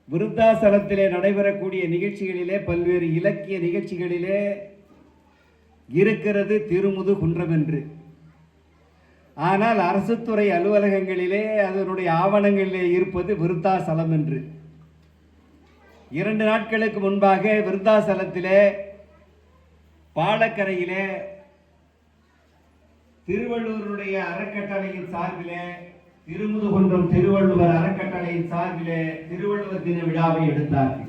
விருத்தாசலத்திலே நடைபெறக்கூடிய நிகழ்ச்சிகளிலே, பல்வேறு இலக்கிய நிகழ்ச்சிகளிலே இருக்கிறது திருமுது குன்றம் என்று. ஆனால் அரசுத்துறை அலுவலகங்களிலே அதனுடைய ஆவணங்களிலே இருப்பது விருத்தாசலம் என்று. 2 நாட்களுக்கு முன்பாக விருத்தாசலத்திலே பாலக்கரையிலே திருவள்ளுவருடைய அறக்கட்டளையின் சார்பிலே, திருமுதுகுன்றம் திருவள்ளுவர் அறக்கட்டளையின் சார்பிலே திருவள்ளுவர் தின விழாவை எடுத்தார்கள்.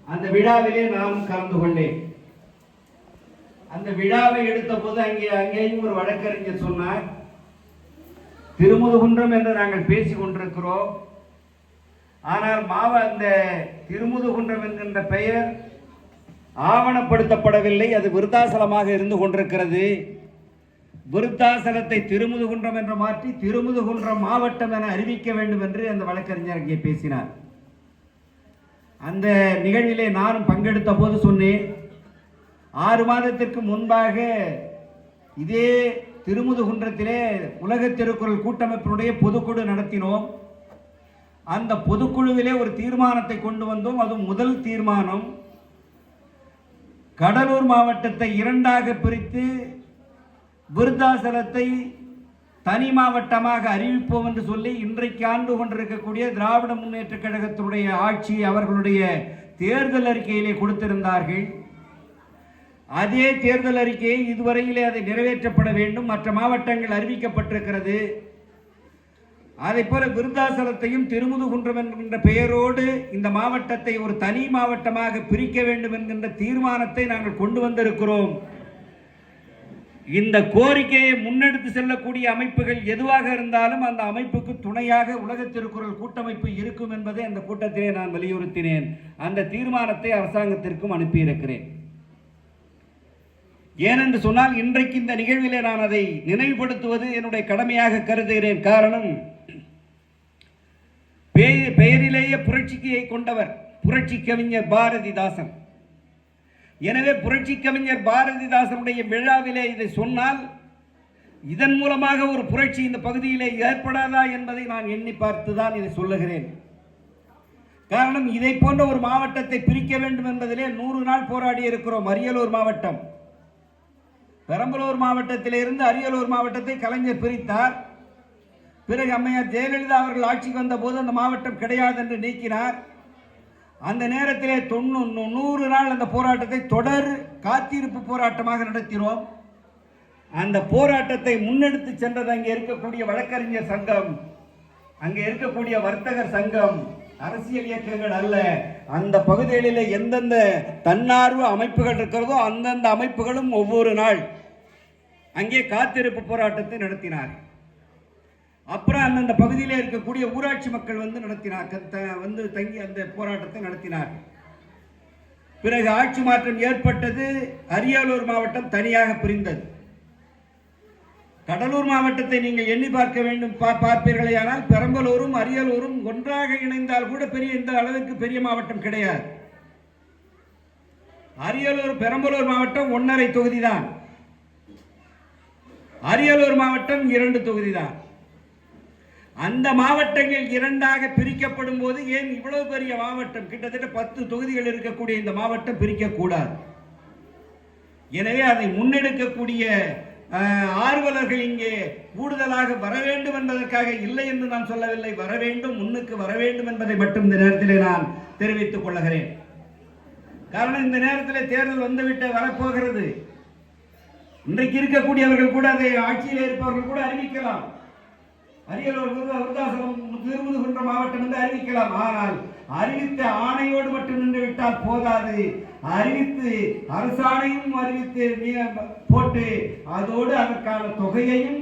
அந்த விழாவிலே நான் கலந்து கொண்டேன். அந்த விழாவை எடுத்த போது அங்கேயும் ஒரு வழக்கறிஞர் சொன்னார், திருமுதுகுன்றம் என்று நாங்கள் பேசிக் கொண்டிருக்கிறோம், ஆனால் அந்த திருமுதுகுன்றம் என்கின்ற பெயர் ஆவணப்படுத்தப்படவில்லை, அது விருத்தாசலமாக இருந்து கொண்டிருக்கிறது. விருத்தாசலத்தை திருமுதுகுன்றம் என்று மாற்றி திருமுதுகுன்றம் மாவட்டம் என அறிவிக்க வேண்டும் என்று அந்த வழக்கறிஞர் அங்கே பேசினார். அந்த நிகழ்விலே நானும் பங்கெடுத்த போது சொன்னேன், 6 மாதத்திற்கு முன்பாக இதே திருமுதுகுன்றத்திலே உலக திருக்குறள் கூட்டமைப்பினுடைய பொதுக்குழு நடத்தினோம். அந்த பொதுக்குழுவிலே ஒரு தீர்மானத்தை கொண்டு வந்தோம். அது முதல் தீர்மானம், கடலூர் மாவட்டத்தை 2ஆக பிரித்து விருத்தாசலத்தை தனி மாவட்டமாக அறிவிப்போம் என்று சொல்லி இன்றைக்கு ஆண்டு கொண்டிருக்கக்கூடிய திராவிட முன்னேற்ற கழகத்தினுடைய ஆட்சி அவர்களுடைய தேர்தல் அறிக்கையிலே கொடுத்திருந்தார்கள். அதே தேர்தல் அறிக்கையை இதுவரையிலே அதை நிறைவேற்றப்பட வேண்டும், மற்ற மாவட்டங்கள் அறிவிக்கப்பட்டிருக்கிறது. அதை போல விருத்தாசலத்தையும் திருமுதுகுன்றம் என்கின்ற பெயரோடு இந்த மாவட்டத்தை ஒரு தனி மாவட்டமாக பிரிக்க வேண்டும் என்கின்ற தீர்மானத்தை நாங்கள் கொண்டு வந்திருக்கிறோம். இந்த கோரிக்கையை முன்னெடுத்து செல்லக்கூடிய அமைப்புகள் எதுவாக இருந்தாலும் அந்த அமைப்புக்கு துணையாக உலக திருக்குறள் கூட்டமைப்பு இருக்கும் என்பதை அந்த கூட்டத்திலே நான் வலியுறுத்தினேன். அந்த தீர்மானத்தை அரசாங்கத்திற்கும் அனுப்பியிருக்கிறேன். ஏனென்று சொன்னால் இன்றைக்கு இந்த நிகழ்விலே நான் அதை நினைவுபடுத்துவது என்னுடைய கடமையாக கருதுகிறேன். காரணம், பெயரிலேயே புரட்சியை கொண்டவர் புரட்சி கவிஞர் பாரதிதாசன். எனவே புரட்சி கவிஞர் பாரதிதாசனுடைய விழாவிலே இதை சொன்னால் இதன் மூலமாக ஒரு புரட்சி இந்த பகுதியிலே ஏற்படாதா என்பதை நான் எண்ணி பார்த்துதான் இதை சொல்லுகிறேன். காரணம், இதை போன்ற ஒரு மாவட்டத்தை பிரிக்க வேண்டும் என்பதிலே 100 நாள் போராடி இருக்கிறோம். அரியலூர் மாவட்டம், பெரம்பலூர் மாவட்டத்திலிருந்து அரியலூர் மாவட்டத்தை கலைஞர் பிரித்தார். பிறகு அம்மையார் ஜெயலலிதா அவர்கள் ஆட்சிக்கு வந்த போது அந்த மாவட்டம் கிடையாது என்று நீக்கினார். அந்த நேரத்திலே 100 நாள் அந்த போராட்டத்தை தொடர் காத்திருப்பு போராட்டமாக நடத்தினோம். அந்த போராட்டத்தை முன்னெடுத்து சென்றது அங்கே இருக்கக்கூடிய வழக்கறிஞர் சங்கம், அங்கே இருக்கக்கூடிய வர்த்தகர் சங்கம், அரசியல் இயக்கங்கள் அல்ல. அந்த பகுதிகளில் எந்தெந்த தன்னார்வ அமைப்புகள் இருக்கிறதோ அந்தந்த அமைப்புகளும் ஒவ்வொரு நாள் அங்கே காத்திருப்பு போராட்டத்தை நடத்தினார். அப்புறம் அந்தந்த பகுதியில் இருக்கக்கூடிய ஊராட்சி மக்கள் வந்து தங்கி அந்த போராட்டத்தை நடத்தினார். பிறகு ஆட்சி மாற்றம் ஏற்பட்டது. அரியலூர் மாவட்டம் தனியாக பிரிந்தது. கடலூர் மாவட்டத்தை நீங்கள் எண்ணி பார்க்க வேண்டும், பார்ப்பீர்களேயானால் பெரம்பலூரும் அரியலூரும் ஒன்றாக இணைந்தால் கூட இந்த அளவுக்கு பெரிய மாவட்டம் கிடையாது. அரியலூர் பெரம்பலூர் மாவட்டம் 1.5 தொகுதி தான், அரியலூர் மாவட்டம் 2 தொகுதி தான். அந்த மாவட்டங்கள் 2ஆக பிரிக்கப்படும் போது ஏன் இவ்வளவு பெரிய மாவட்டம், கிட்டத்தட்ட 10 தொகுதிகள் இருக்கக்கூடிய இந்த மாவட்டம் பிரிக்கக்கூடாது? எனவே அதை முன்னெடுக்கக்கூடிய ஆர்வலர்கள் இங்கே கூடுதலாக வர வேண்டும் என்பதற்காக இல்லை என்று நான் சொல்லவில்லை. வர வேண்டும், முன்னுக்கு வர வேண்டும் என்பதை மட்டும் இந்த நேரத்தில் நான் தெரிவித்துக் கொள்கிறேன். காரணம், இந்த நேரத்தில் தேர்தல் வந்துவிட்டு வரப்போகிறது. இன்றைக்கு இருக்கக்கூடியவர்கள் கூட, அதை ஆட்சியில் இருப்பவர்கள் கூட அறிவிக்கலாம், அரியலூர் விருத்தாசலம் திருமுதுகுன்றம் மாவட்டம் என்று அறிவிக்கலாம். ஆனால் அறிவித்த ஆணையோடு மட்டும் நின்று விட்டால் போதாது. அறிவித்து அரசாணையும் அறிவித்து போட்டு அதோடு அதற்கான தொகையையும்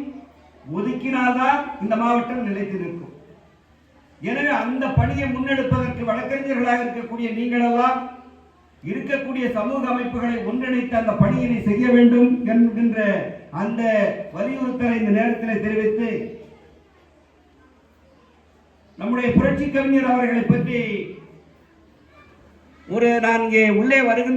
ஒதுக்கினால்தான் இந்த மாவட்டம் நிலைத்து நிற்கும். எனவே அந்த பணியை முன்னெடுப்பதற்கு வழக்கறிஞர்களாக இருக்கக்கூடிய நீங்களெல்லாம் இருக்கக்கூடிய சமூக அமைப்புகளை ஒன்றிணைத்து அந்த பணியினை செய்ய வேண்டும் என்கின்ற அந்த வலியுறுத்தலை இந்த நேரத்தில் தெரிவித்து, நம்முடைய புரட்சி கவிஞர் அவர்களை பற்றி நான் இங்கே உள்ளே வருகின்ற